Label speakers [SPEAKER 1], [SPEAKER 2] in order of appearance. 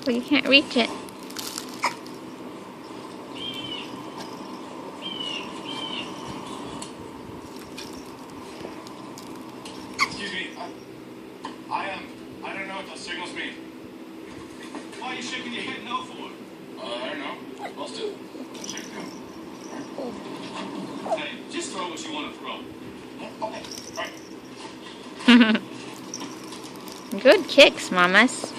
[SPEAKER 1] Well, you can't reach it.
[SPEAKER 2] Excuse me. I don't know what those signals mean. Why are you shaking your head no for? I don't know. I'm supposed to. Check it out. Hey, just throw what you want to throw. Okay. All right.
[SPEAKER 1] Good kicks, Mamas.